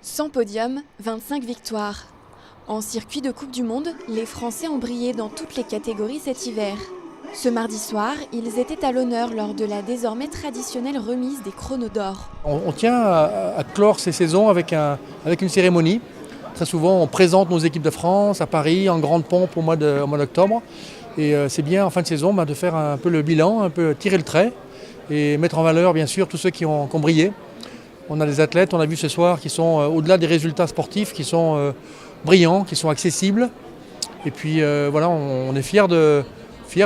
100 podiums, 25 victoires. En circuit de Coupe du Monde, les Français ont brillé dans toutes les catégories cet hiver. Ce mardi soir, ils étaient à l'honneur lors de la désormais traditionnelle remise des Chronos d'Or. On tient à clore ces saisons avec une cérémonie. Très souvent, on présente nos équipes de France à Paris en grande pompe au mois d'octobre. Et c'est bien en fin de saison de faire un peu le bilan, un peu tirer le trait et mettre en valeur bien sûr tous ceux qui ont brillé. On a des athlètes, on a vu ce soir, qui sont au-delà des résultats sportifs, qui sont brillants, qui sont accessibles. Et puis voilà, on est fiers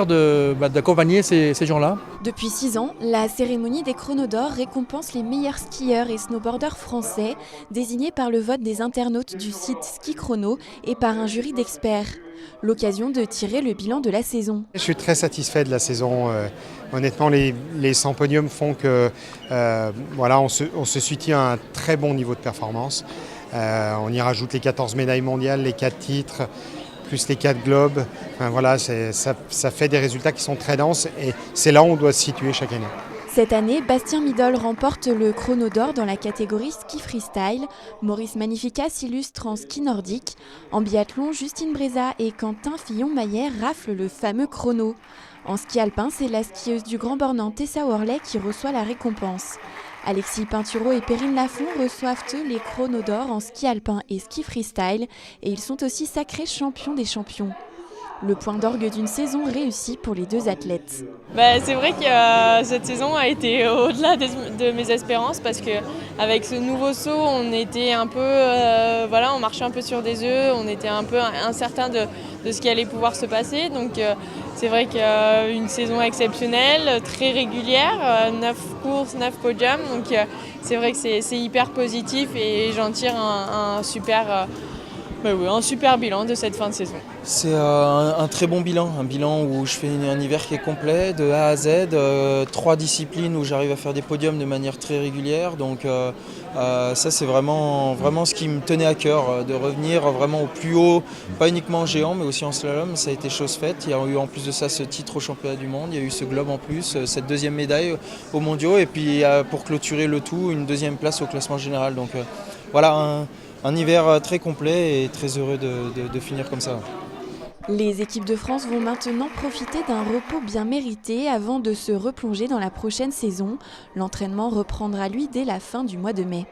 d'accompagner ces gens-là. Depuis 6 ans, la cérémonie des Chronos d'Or récompense les meilleurs skieurs et snowboarders français, désignés par le vote des internautes du site Ski Chrono et par un jury d'experts. L'occasion de tirer le bilan de la saison. Je suis très satisfait de la saison. Honnêtement, les 100 podiums font que on se situe à un très bon niveau de performance. On y rajoute les 14 médailles mondiales, les 4 titres, plus les 4 globes. Enfin, voilà, ça fait des résultats qui sont très denses et c'est là où on doit se situer chaque année. Cette année, Bastien Midol remporte le Chrono d'Or dans la catégorie ski freestyle. Maurice Magnifica s'illustre en ski nordique. En biathlon, Justine Breza et Quentin Fillon-Maillet raflent le fameux chrono. En ski alpin, c'est la skieuse du Grand Bornand Tessa Worley qui reçoit la récompense. Alexis Pinturo et Perrine Lafont reçoivent eux les Chronos d'Or en ski alpin et ski freestyle et ils sont aussi sacrés champions des champions. Le point d'orgue d'une saison réussie pour les deux athlètes. C'est vrai que cette saison a été au-delà de mes espérances parce qu'avec ce nouveau saut, on était un peu, on marchait un peu sur des œufs, on était un peu incertain de ce qui allait pouvoir se passer. Donc c'est vrai qu'une saison exceptionnelle, très régulière, 9 courses, 9 podiums. Donc c'est vrai que c'est hyper positif et j'en tire un super bilan de cette fin de saison. C'est un très bon bilan, un bilan où je fais un hiver qui est complet, de A à Z, 3 disciplines où j'arrive à faire des podiums de manière très régulière. Donc ça c'est vraiment ce qui me tenait à cœur, de revenir vraiment au plus haut, pas uniquement en géant mais aussi en slalom, ça a été chose faite. Il y a eu en plus de ça ce titre au championnat du monde, il y a eu ce globe en plus, cette deuxième médaille aux mondiaux et puis pour clôturer le tout, une deuxième place au classement général. Donc voilà, un hiver très complet et très heureux de finir comme ça. Les équipes de France vont maintenant profiter d'un repos bien mérité avant de se replonger dans la prochaine saison. L'entraînement reprendra lui dès la fin du mois de mai.